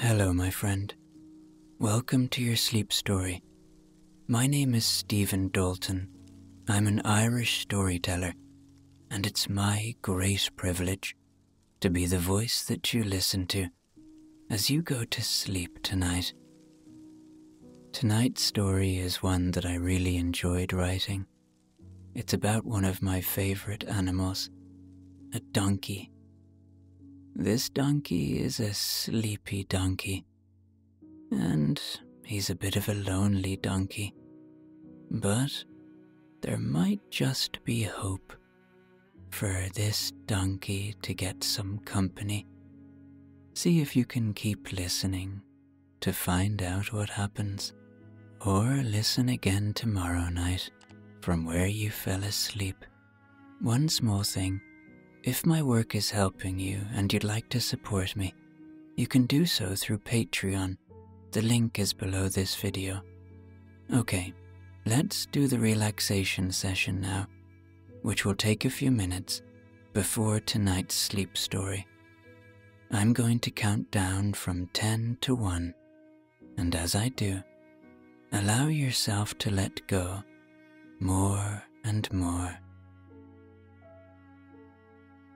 Hello, my friend. Welcome to your sleep story. My name is Stephen Dalton. I'm an Irish storyteller, and it's my great privilege to be the voice that you listen to as you go to sleep tonight. Tonight's story is one that I really enjoyed writing. It's about one of my favorite animals, a donkey. This donkey is a sleepy donkey, and he's a bit of a lonely donkey. But there might just be hope for this donkey to get some company. See if you can keep listening to find out what happens, or listen again tomorrow night from where you fell asleep. One small thing. If my work is helping you and you'd like to support me, you can do so through Patreon. The link is below this video. Okay, let's do the relaxation session now, which will take a few minutes before tonight's sleep story. I'm going to count down from 10 to 1, and as I do, allow yourself to let go more and more.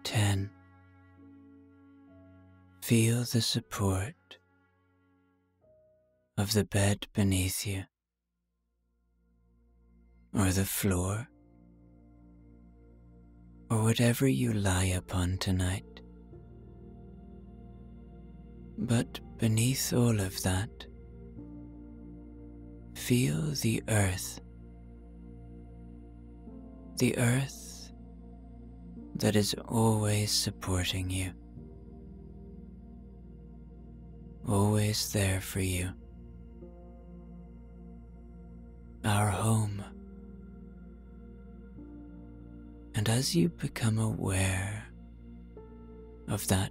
10. Feel the support of the bed beneath you, or the floor, or whatever you lie upon tonight. But beneath all of that, feel the earth that is always supporting you, always there for you. Our home. And as you become aware of that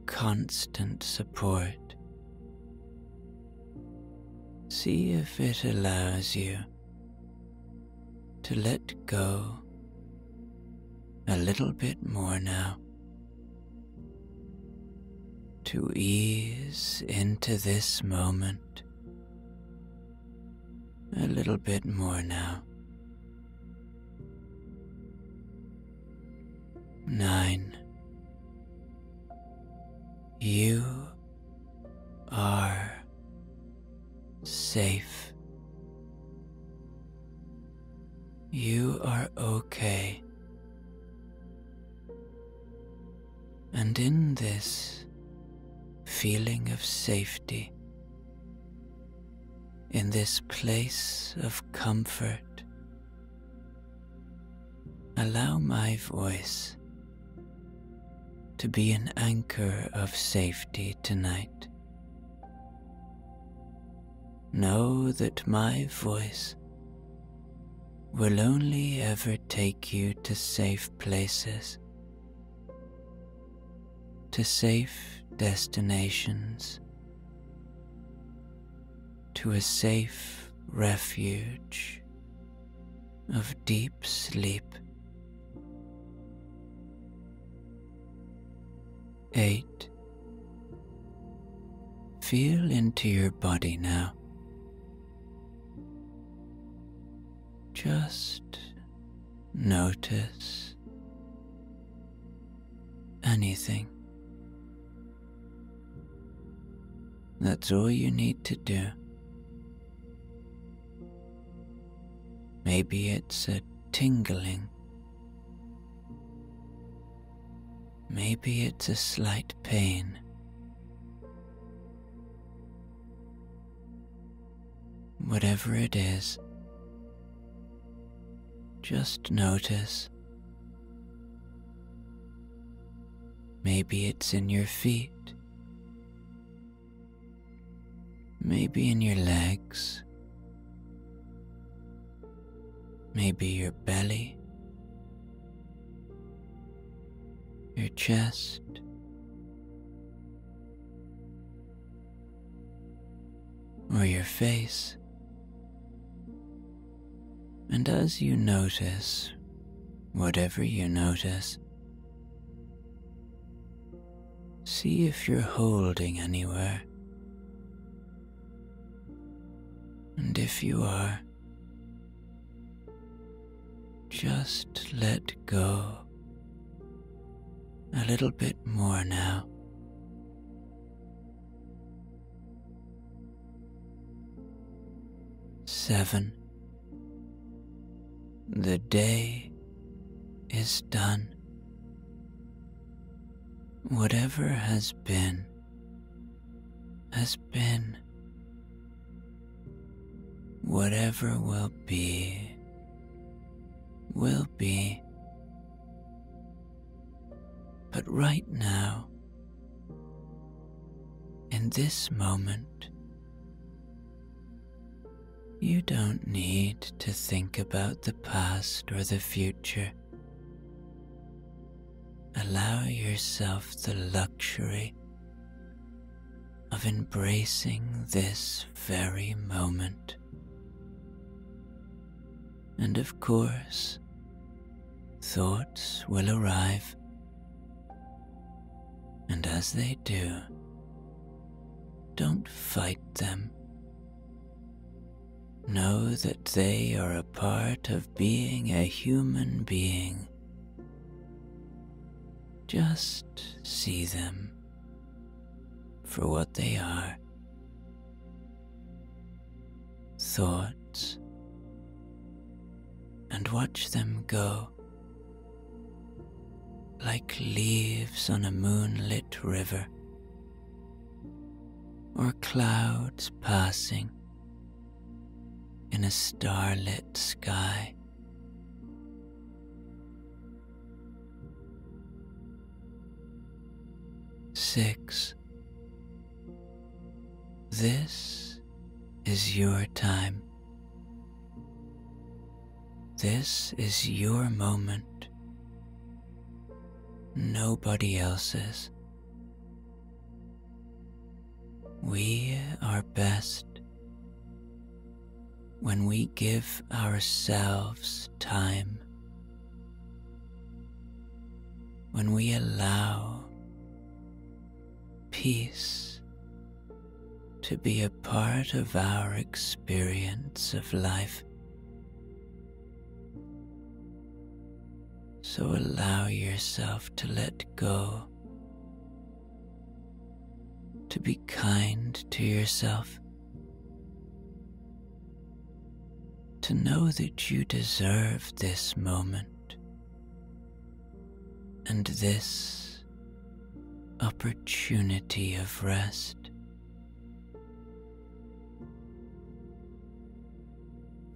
constant support, see if it allows you to let go a little bit more now, to ease into this moment a little bit more now. 9. You are safe. You are okay. And in this feeling of safety, in this place of comfort, allow my voice to be an anchor of safety tonight. Know that my voice will only ever take you to safe places, to safe destinations, to a safe refuge of deep sleep. 8. Feel into your body now. Just notice anything. That's all you need to do. Maybe it's a tingling. Maybe it's a slight pain. Whatever it is, just notice. Maybe it's in your feet. Maybe in your legs, maybe your belly, your chest, or your face. And as you notice whatever you notice, See if you're holding anywhere. And if you are, just let go a little bit more now. Seven. The day is done. Whatever has been, has been. Whatever will be, will be. But right now, in this moment, you don't need to think about the past or the future. Allow yourself the luxury of embracing this very moment. And of course, thoughts will arrive, and as they do, don't fight them. Know that they are a part of being a human being. Just see them for what they are. Thoughts. And watch them go like leaves on a moonlit river, or clouds passing in a starlit sky. Six. This is your time. This is your moment. Nobody else's. We are best when we give ourselves time, when we allow peace to be a part of our experience of life. So allow yourself to let go, to be kind to yourself, to know that you deserve this moment and this opportunity of rest.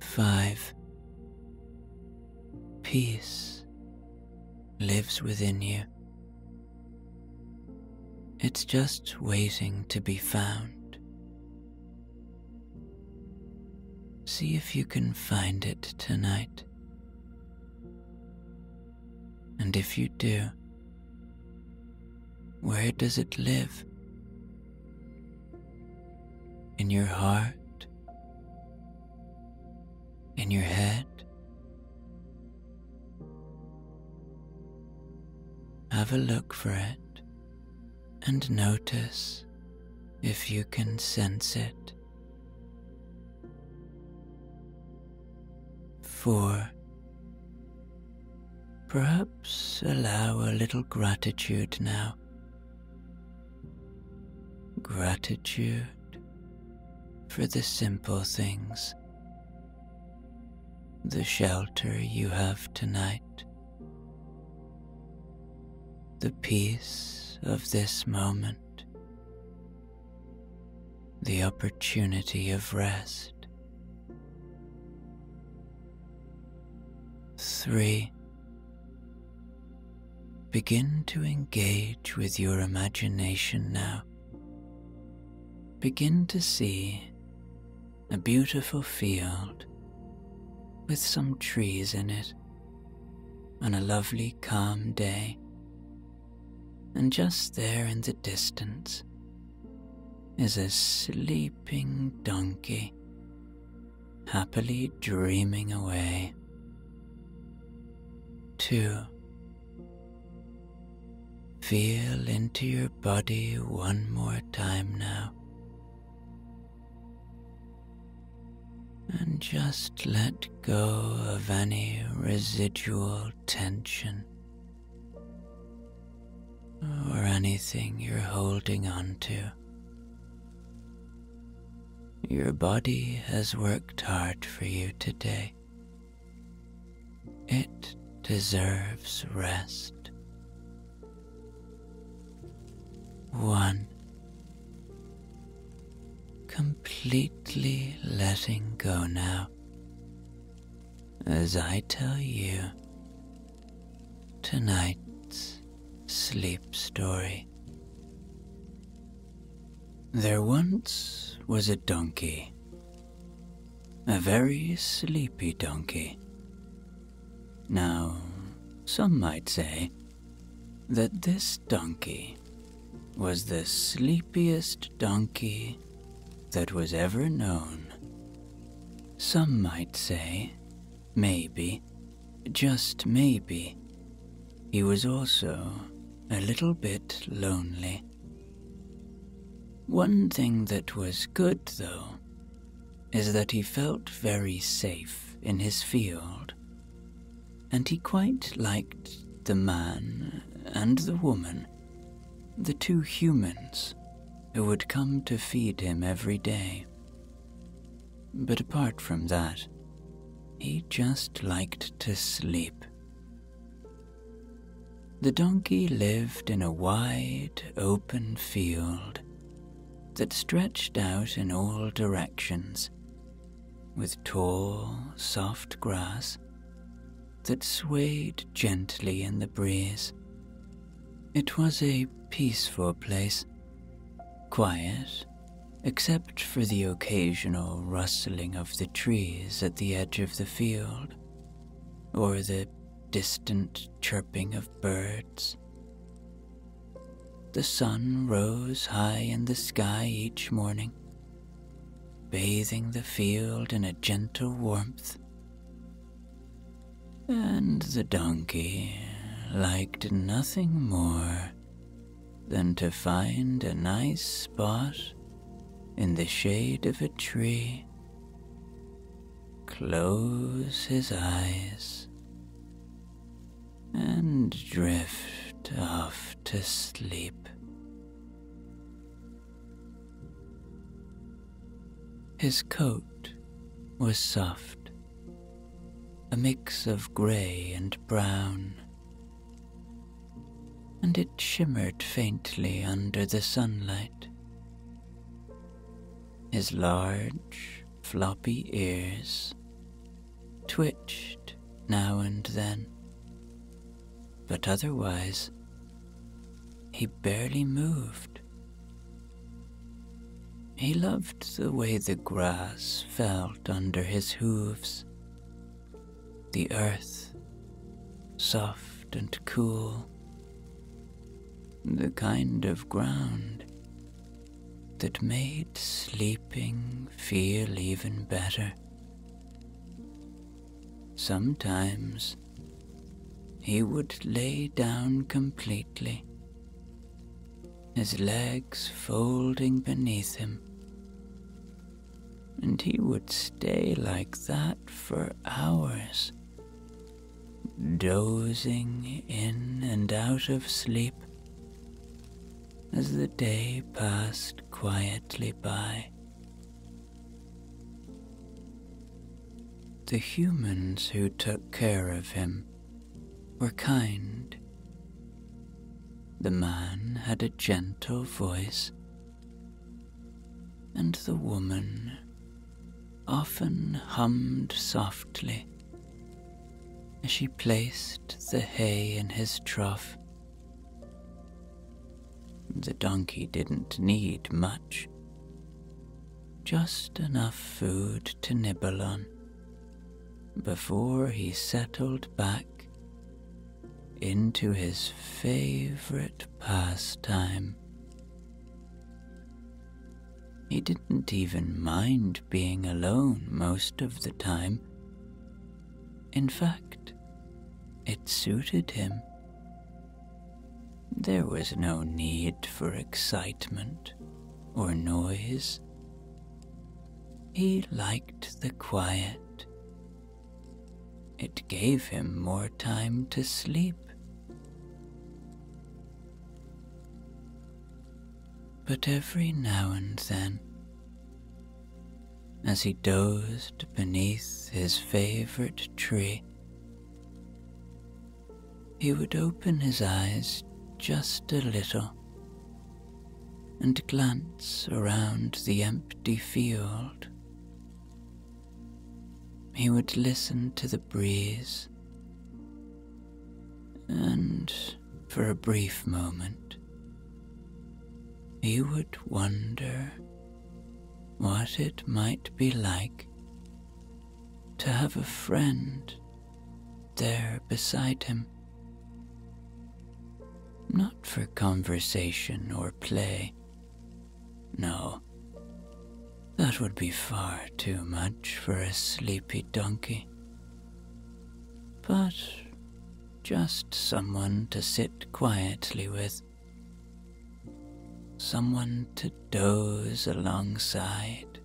5. Peace lives within you. It's just waiting to be found. See if you can find it tonight. And if you do, where does it live? In your heart? In your head? Have a look for it and notice if you can sense it. 4. Perhaps allow a little gratitude now. Gratitude for the simple things, the shelter you have tonight, the peace of this moment, the opportunity of rest. 3. Begin to engage with your imagination now. Begin to see a beautiful field with some trees in it on a lovely calm day. And just there in the distance is a sleeping donkey, happily dreaming away. 2. Feel into your body one more time now. And just let go of any residual tension or anything you're holding on to. Your body has worked hard for you today. It deserves rest. 1. Completely letting go now as I tell you tonight's sleep story. There once was a donkey, a very sleepy donkey. Now, some might say that this donkey was the sleepiest donkey that was ever known. Some might say, maybe, just maybe, he was also a little bit lonely. One thing that was good, though, is that he felt very safe in his field, and he quite liked the man and the woman, the 2 humans who would come to feed him every day. But apart from that, he just liked to sleep. The donkey lived in a wide, open field that stretched out in all directions, with tall, soft grass that swayed gently in the breeze. It was a peaceful place, quiet, except for the occasional rustling of the trees at the edge of the field, or the distant chirping of birds. The sun rose high in the sky each morning, bathing the field in a gentle warmth, and the donkey liked nothing more than to find a nice spot in the shade of a tree, close his eyes, and drift off to sleep. His coat was soft, a mix of grey and brown, and it shimmered faintly under the sunlight. His large, floppy ears twitched now and then, but otherwise he barely moved. He loved the way the grass felt under his hooves, the earth, soft and cool, the kind of ground that made sleeping feel even better. Sometimes he would lay down completely, his legs folding beneath him, and he would stay like that for hours, dozing in and out of sleep as the day passed quietly by. The humans who took care of him were kind. The man had a gentle voice, and the woman often hummed softly as she placed the hay in his trough. The donkey didn't need much, just enough food to nibble on before he settled back into his favorite pastime. He didn't even mind being alone most of the time. In fact, it suited him. There was no need for excitement or noise. He liked the quiet. It gave him more time to sleep. But every now and then, as he dozed beneath his favorite tree, he would open his eyes just a little and glance around the empty field. He would listen to the breeze, and for a brief moment, he would wonder what it might be like to have a friend there beside him. Not for conversation or play. No, that would be far too much for a sleepy donkey. But just someone to sit quietly with. Someone to doze alongside.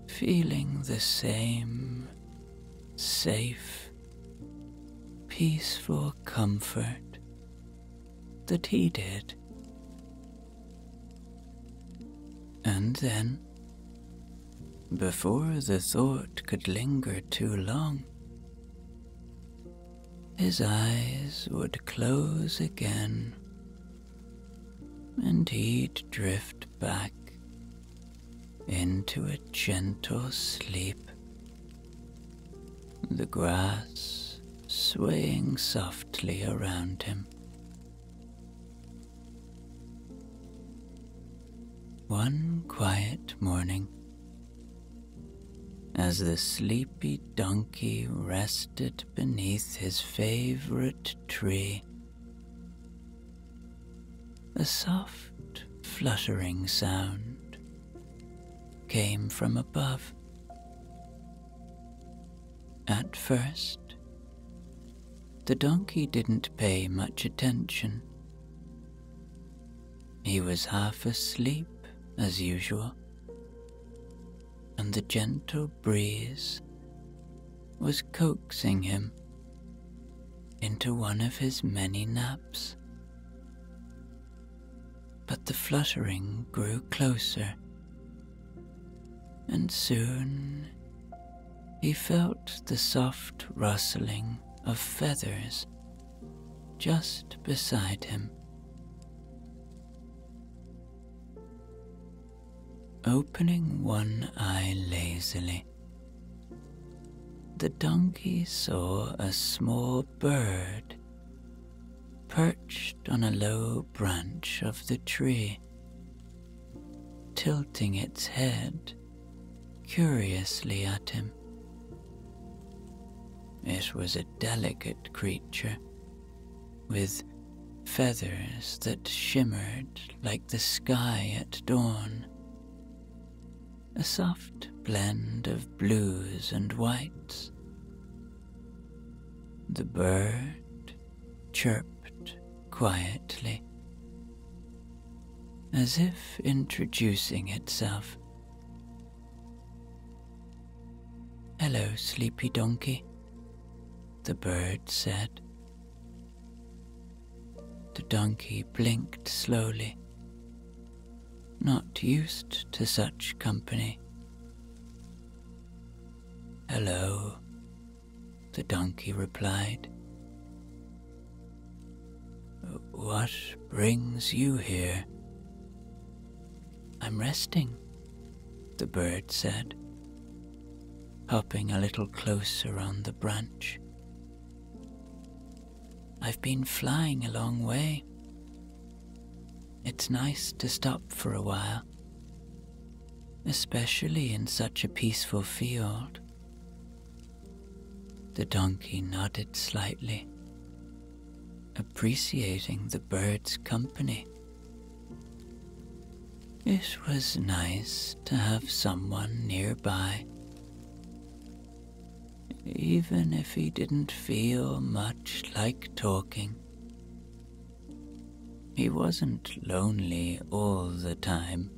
Feeling the same safe, peaceful comfort that he did. And then, before the thought could linger too long, his eyes would close again, and he'd drift back into a gentle sleep, the grass swaying softly around him. One quiet morning, as the sleepy donkey rested beneath his favorite tree, a soft, fluttering sound came from above. At first, the donkey didn't pay much attention. He was half asleep as usual, and the gentle breeze was coaxing him into one of his many naps. But the fluttering grew closer, and soon he felt the soft rustling of feathers just beside him. Opening one eye lazily, the donkey saw a small bird perched on a low branch of the tree, tilting its head curiously at him. It was a delicate creature, with feathers that shimmered like the sky at dawn, a soft blend of blues and whites. The bird chirped quietly, as if introducing itself. "Hello, sleepy donkey," the bird said. The donkey blinked slowly, not used to such company. "Hello," the donkey replied. "What brings you here?" "I'm resting," the bird said, hopping a little closer on the branch. "I've been flying a long way. It's nice to stop for a while, especially in such a peaceful field." The donkey nodded slightly, appreciating the bird's company. It was nice to have someone nearby, even if he didn't feel much like talking. He wasn't lonely all the time,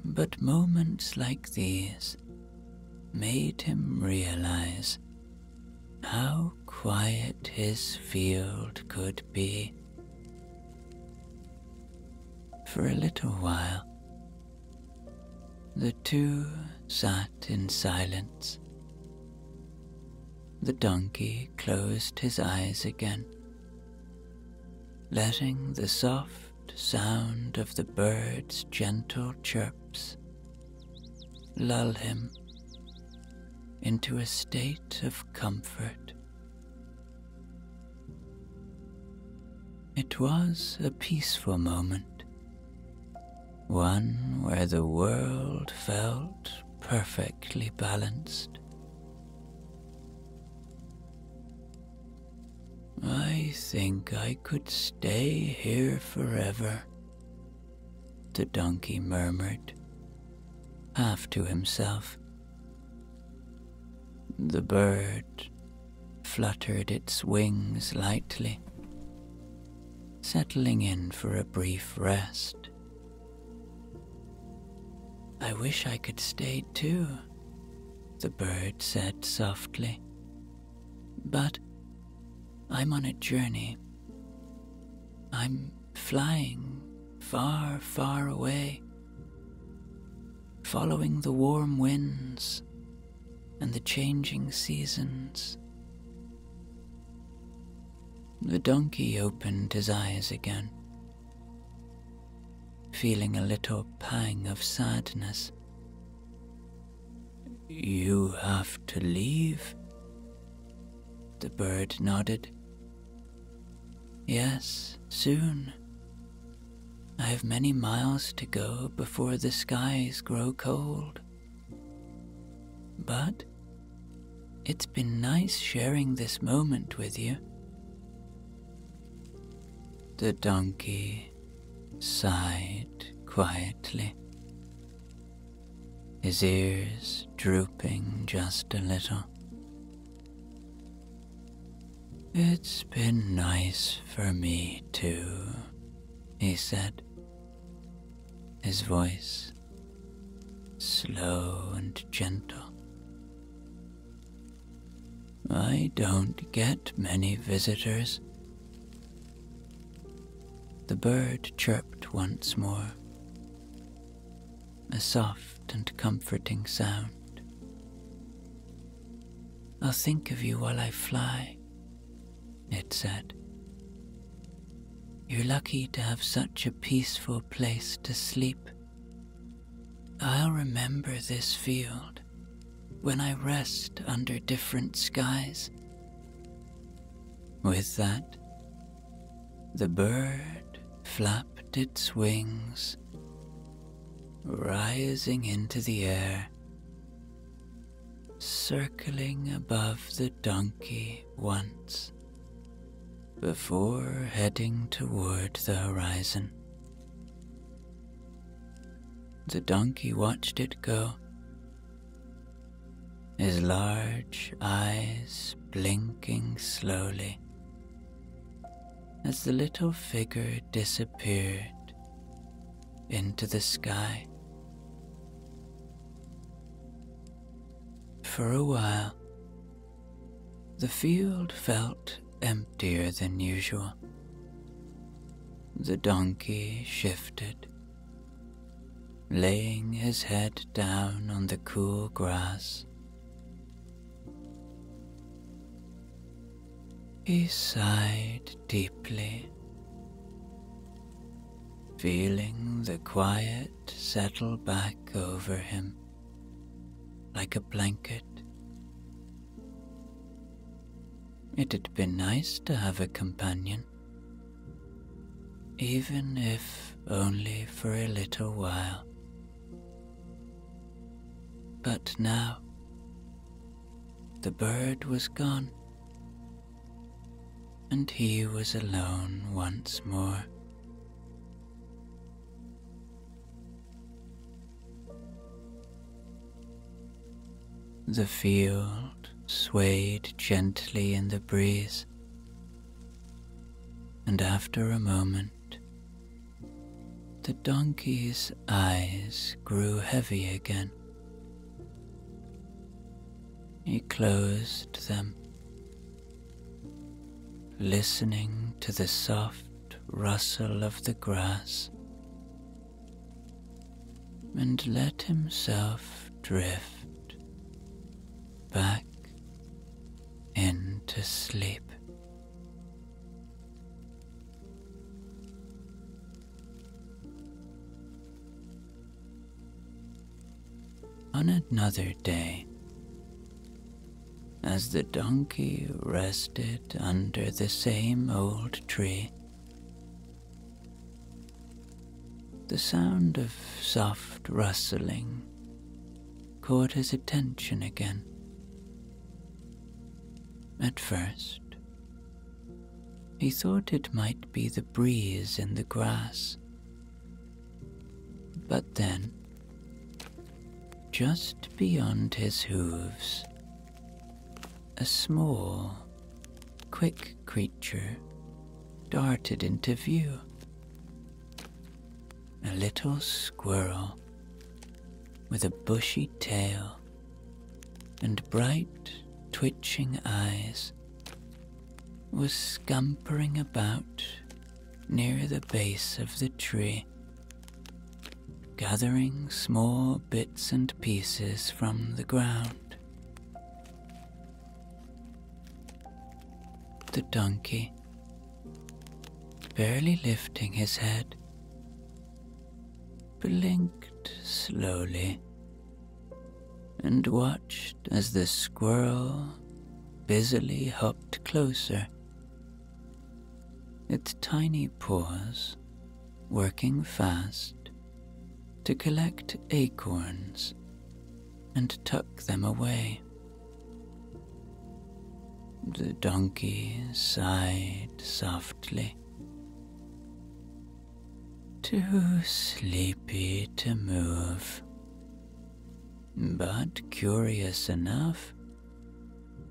but moments like these made him realize how quiet his field could be. For a little while, the two sat in silence. The donkey closed his eyes again, letting the soft sound of the birds' gentle chirps lull him into a state of comfort. It was a peaceful moment, one where the world felt perfectly balanced. "I think I could stay here forever," the donkey murmured, half to himself. The bird fluttered its wings lightly, settling in for a brief rest. "I wish I could stay too," the bird said softly. "But I'm on a journey. I'm flying far, far away, following the warm winds and the changing seasons." The donkey opened his eyes again, feeling a little pang of sadness. "You have to leave?" The bird nodded. "Yes, soon. I have many miles to go before the skies grow cold. But it's been nice sharing this moment with you." The donkey sighed quietly, his ears drooping just a little. "It's been nice for me too," he said, his voice slow and gentle. "I don't get many visitors." The bird chirped once more, a soft and comforting sound. "I'll think of you while I fly," it said. "You're lucky to have such a peaceful place to sleep. I'll remember this field when I rest under different skies." With that, the bird flapped its wings, rising into the air, circling above the donkey once, before heading toward the horizon. The donkey watched it go, his large eyes blinking slowly as the little figure disappeared into the sky. For a while, the field felt emptier than usual. The donkey shifted, laying his head down on the cool grass. He sighed deeply, feeling the quiet settle back over him like a blanket. It had been nice to have a companion, even if only for a little while. But now, the bird was gone, and he was alone once more. The field swayed gently in the breeze, and after a moment, the donkey's eyes grew heavy again. He closed them, listening to the soft rustle of the grass, and let himself drift back into sleep. On another day, as the donkey rested under the same old tree, the sound of soft rustling caught his attention again. At first, he thought it might be the breeze in the grass, but then, just beyond his hooves, a small, quick creature darted into view. A little squirrel with a bushy tail and bright, twitching eyes was scampering about near the base of the tree, gathering small bits and pieces from the ground. The donkey, barely lifting his head, blinked slowly and watched as the squirrel busily hopped closer, its tiny paws working fast to collect acorns and tuck them away. The donkey sighed softly. Too sleepy to move, but curious enough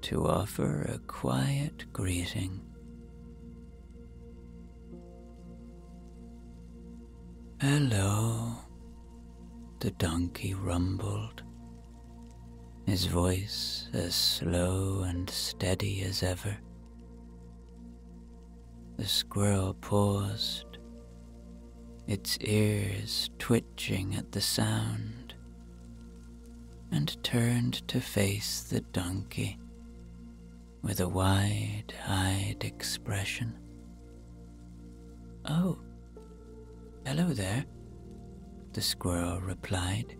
to offer a quiet greeting. Hello, the donkey rumbled, his voice as slow and steady as ever. The squirrel paused, its ears twitching at the sound, and turned to face the donkey with a wide-eyed expression. Oh, hello there, the squirrel replied,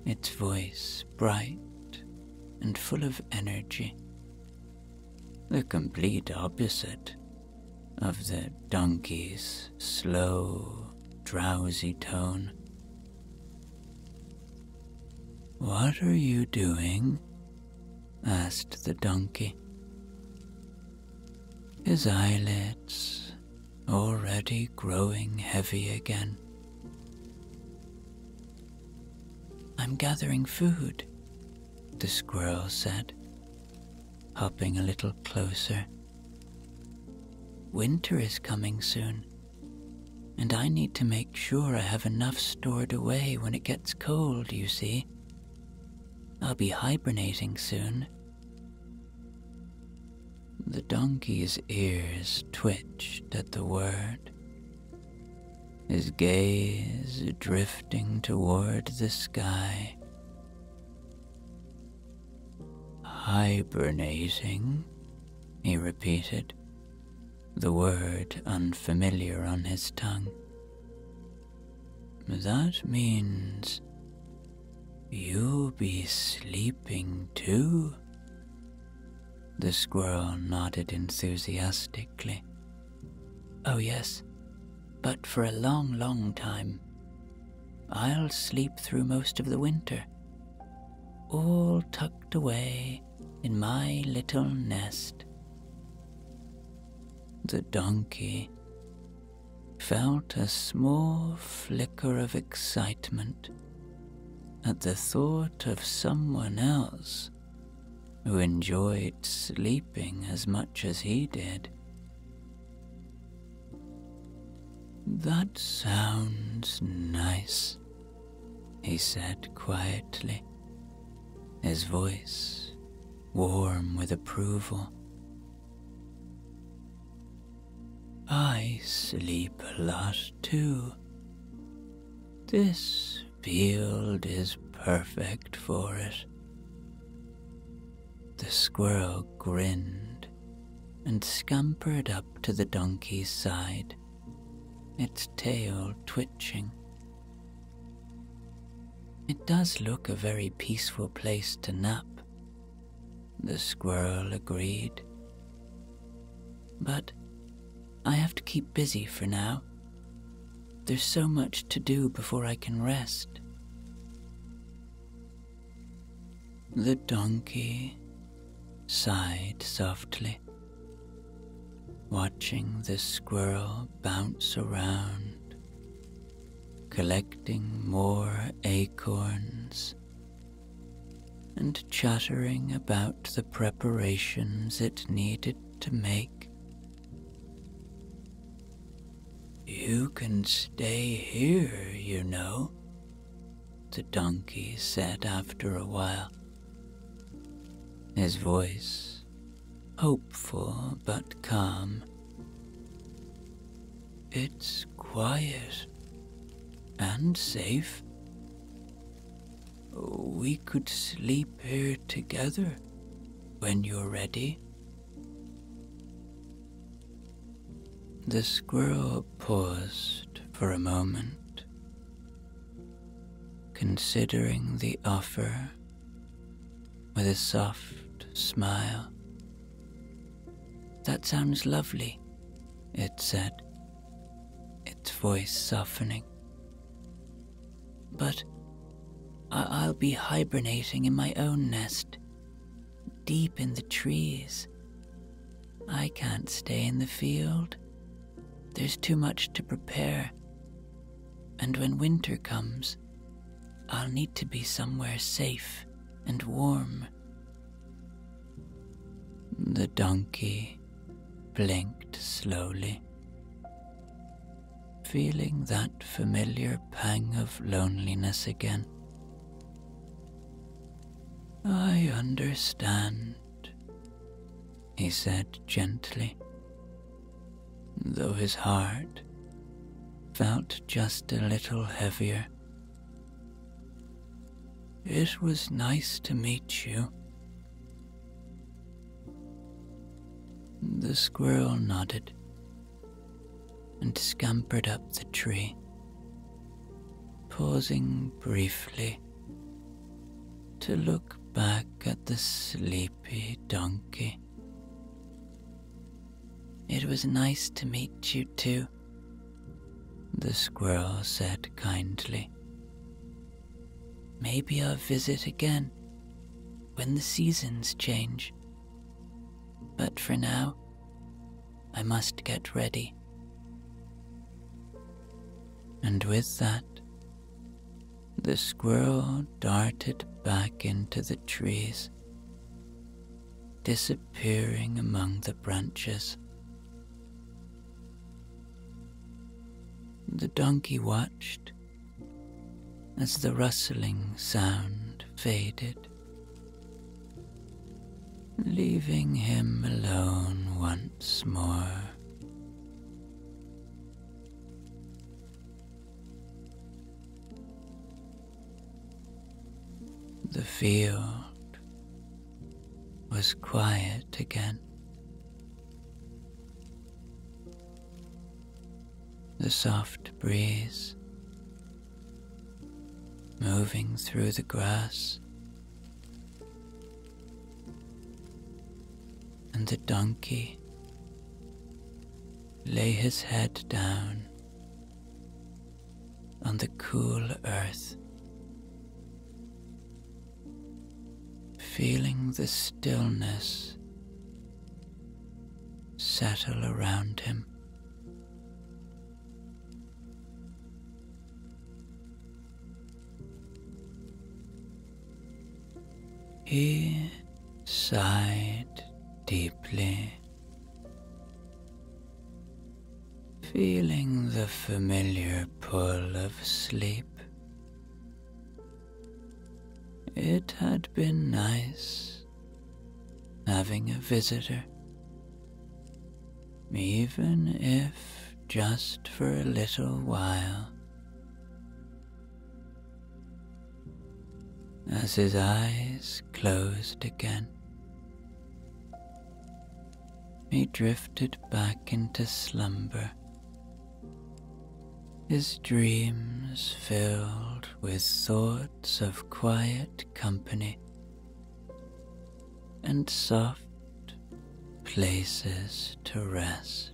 its voice bright and full of energy, the complete opposite of the donkey's slow, drowsy tone. What are you doing? Asked the donkey, his eyelids already growing heavy again. I'm gathering food, the squirrel said, hopping a little closer. Winter is coming soon, and I need to make sure I have enough stored away when it gets cold, you see. I'll be hibernating soon. The donkey's ears twitched at the word, his gaze drifting toward the sky. Hibernating, he repeated, the word unfamiliar on his tongue. That means you'll be sleeping too? The squirrel nodded enthusiastically. Oh yes, but for a long, long time. I'll sleep through most of the winter, all tucked away in my little nest. The donkey felt a small flicker of excitement at the thought of someone else who enjoyed sleeping as much as he did. That sounds nice, he said quietly, his voice warm with approval. I sleep a lot too. This field is perfect for it. The squirrel grinned and scampered up to the donkey's side, its tail twitching. It does look a very peaceful place to nap, the squirrel agreed. But I have to keep busy for now. There's so much to do before I can rest. The donkey sighed softly, watching the squirrel bounce around, collecting more acorns and chattering about the preparations it needed to make. You can stay here, you know, the donkey said after a while, his voice hopeful but calm. It's quiet and safe. We could sleep here together when you're ready. The squirrel paused for a moment, considering the offer with a soft smile. That sounds lovely, it said, its voice softening. But I'll be hibernating in my own nest, deep in the trees. I can't stay in the field. There's too much to prepare, and when winter comes, I'll need to be somewhere safe and warm. The donkey blinked slowly, feeling that familiar pang of loneliness again. I understand, he said gently, though his heart felt just a little heavier. It was nice to meet you. The squirrel nodded and scampered up the tree, pausing briefly to look back at the sleepy donkey. It was nice to meet you too, the squirrel said kindly. Maybe I'll visit again when the seasons change. But for now, I must get ready. And with that, the squirrel darted back into the trees, disappearing among the branches. The donkey watched as the rustling sound faded, leaving him alone once more. The field was quiet again. The soft breeze moving through the grass, and the donkey lay his head down on the cool earth, feeling the stillness settle around him. He sighed deeply, feeling the familiar pull of sleep. It had been nice having a visitor, even if just for a little while. As his eyes closed again, he drifted back into slumber, his dreams filled with thoughts of quiet company and soft places to rest.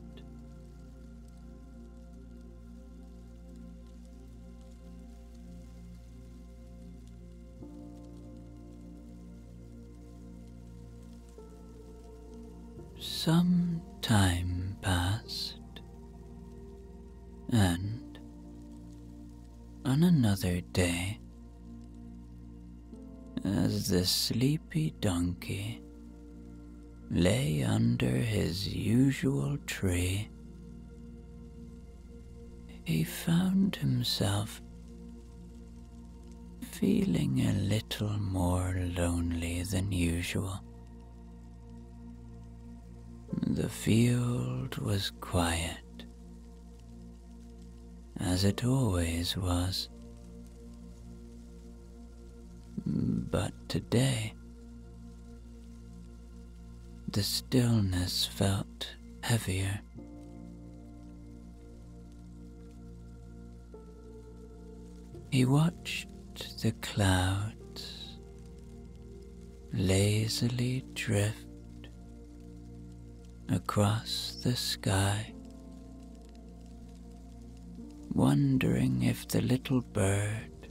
Some time passed, and on another day, as the sleepy donkey lay under his usual tree, he found himself feeling a little more lonely than usual. The field was quiet, as it always was, but today the stillness felt heavier. He watched the clouds lazily drift across the sky, wondering if the little bird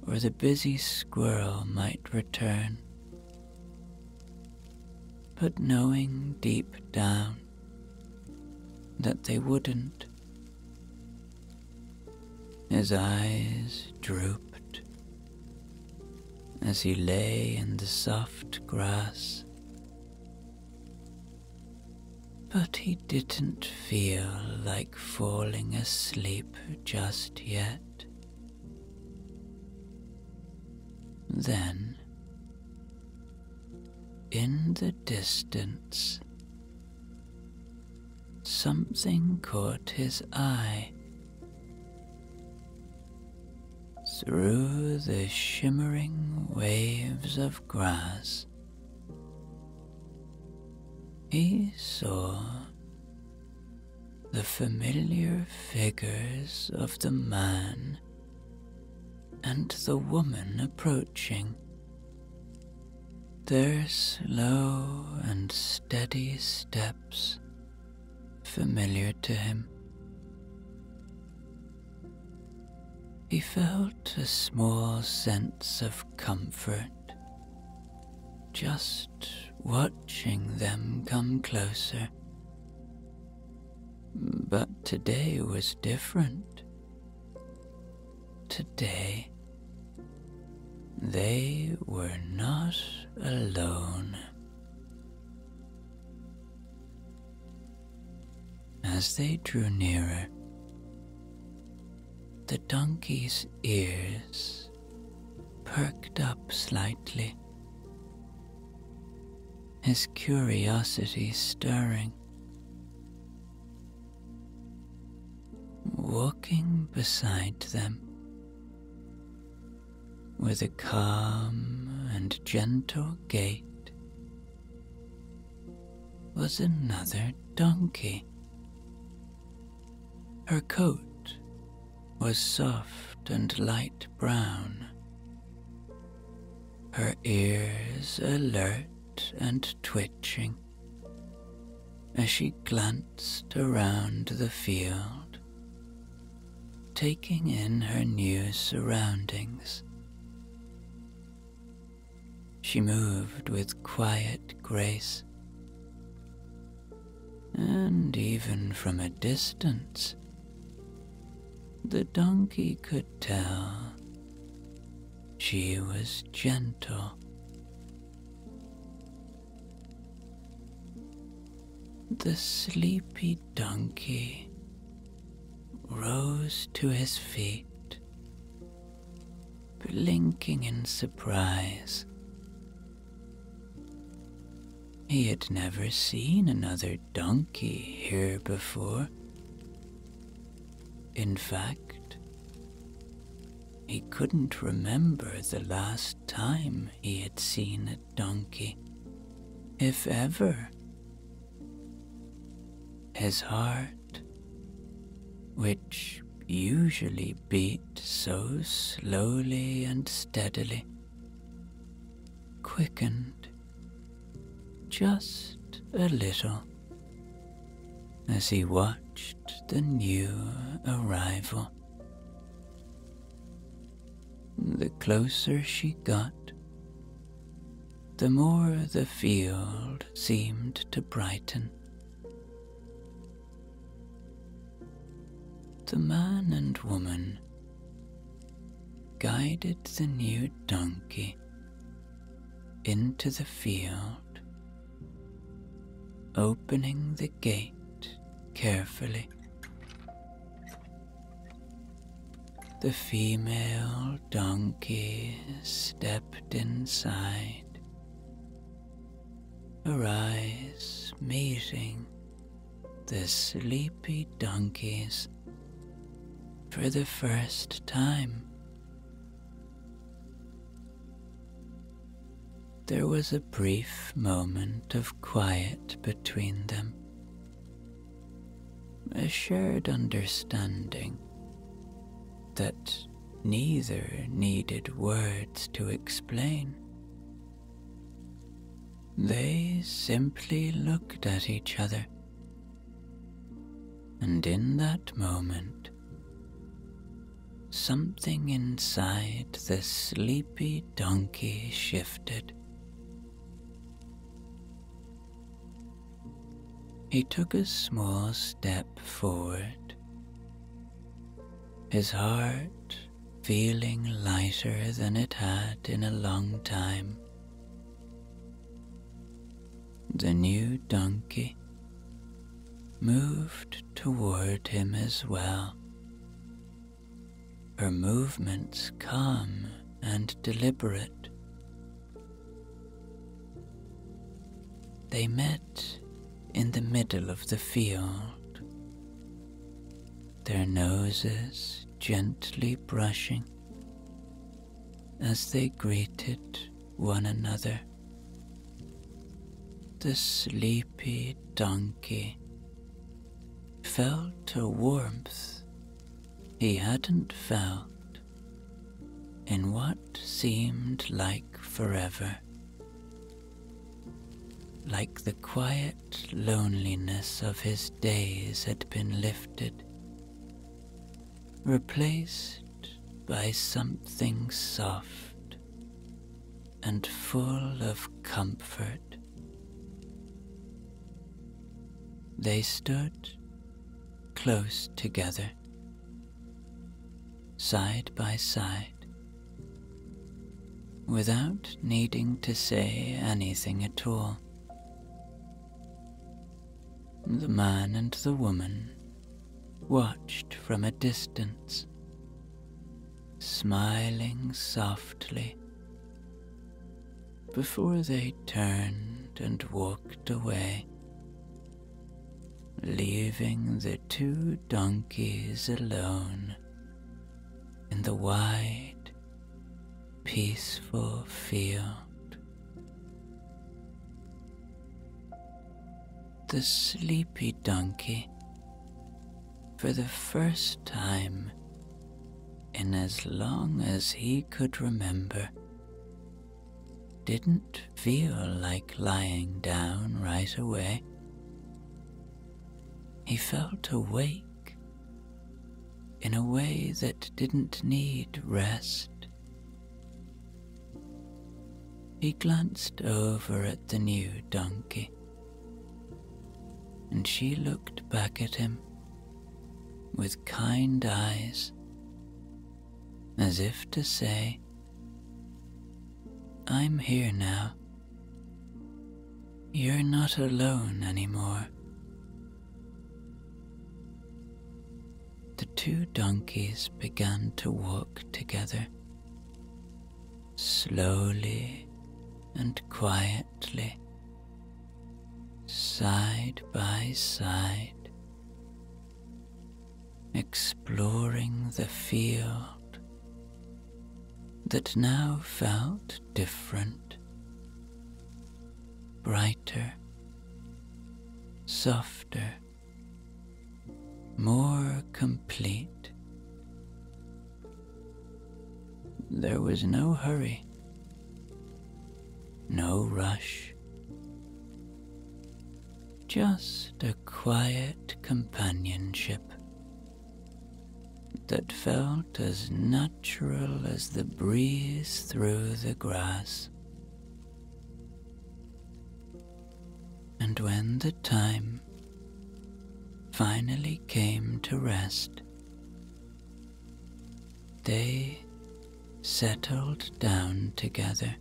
or the busy squirrel might return, but knowing deep down that they wouldn't. His eyes drooped as he lay in the soft grass, but he didn't feel like falling asleep just yet. Then, in the distance, something caught his eye. Through the shimmering waves of grass, he saw the familiar figures of the man and the woman approaching, their slow and steady steps familiar to him. He felt a small sense of comfort just watching them come closer. But today was different. Today, they were not alone. As they drew nearer, the donkey's ears perked up slightly, his curiosity stirring. Walking beside them, with a calm and gentle gait, was another donkey. Her coat was soft and light brown, her ears alert and twitching as she glanced around the field, taking in her new surroundings. She moved with quiet grace, and even from a distance, the donkey could tell she was gentle. The sleepy donkey rose to his feet, blinking in surprise. He had never seen another donkey here before. In fact, he couldn't remember the last time he had seen a donkey, if ever. His heart, which usually beat so slowly and steadily, quickened just a little as he watched the new arrival. The closer she got, the more the field seemed to brighten. The man and woman guided the new donkey into the field, opening the gate carefully. The female donkey stepped inside, her eyes meeting the sleepy donkey's for the first time. There was a brief moment of quiet between them, a shared understanding that neither needed words to explain. They simply looked at each other, and in that moment, something inside the sleepy donkey shifted. He took a small step forward, his heart feeling lighter than it had in a long time. The new donkey moved toward him as well, her movements calm and deliberate. They met in the middle of the field, their noses gently brushing as they greeted one another. The sleepy donkey felt a warmth he hadn't felt in what seemed like forever, like the quiet loneliness of his days had been lifted, replaced by something soft and full of comfort. They stood close together, side by side, without needing to say anything at all. The man and the woman watched from a distance, smiling softly, before they turned and walked away, leaving the two donkeys alone in the wide, peaceful field. The sleepy donkey, for the first time in as long as he could remember, didn't feel like lying down right away. He felt awake in a way that didn't need rest. He glanced over at the new donkey, and she looked back at him with kind eyes, as if to say, "I'm here now. You're not alone anymore." the two donkeys began to walk together, slowly and quietly, side by side, exploring the field that now felt different, brighter, softer, more complete. There was no hurry, no rush, just a quiet companionship that felt as natural as the breeze through the grass. And when the time finally came to rest, they settled down together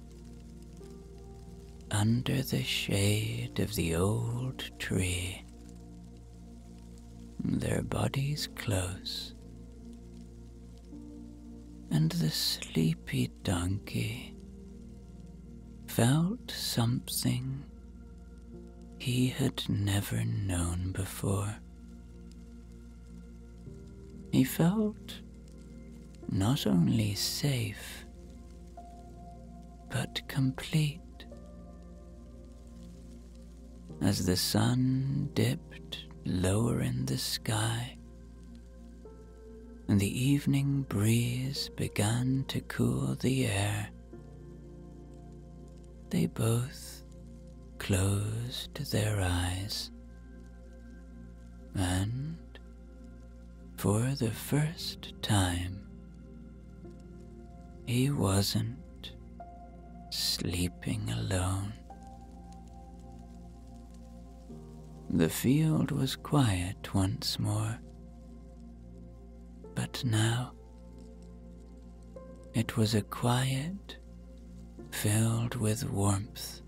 under the shade of the old tree, their bodies close, and the sleepy donkey felt something he had never known before. He felt not only safe, but complete. As the sun dipped lower in the sky, and the evening breeze began to cool the air, they both closed their eyes, and for the first time, he wasn't sleeping alone. The field was quiet once more, but now it was a quiet filled with warmth.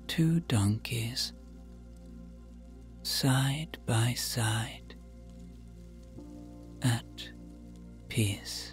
Two donkeys, side by side, at peace.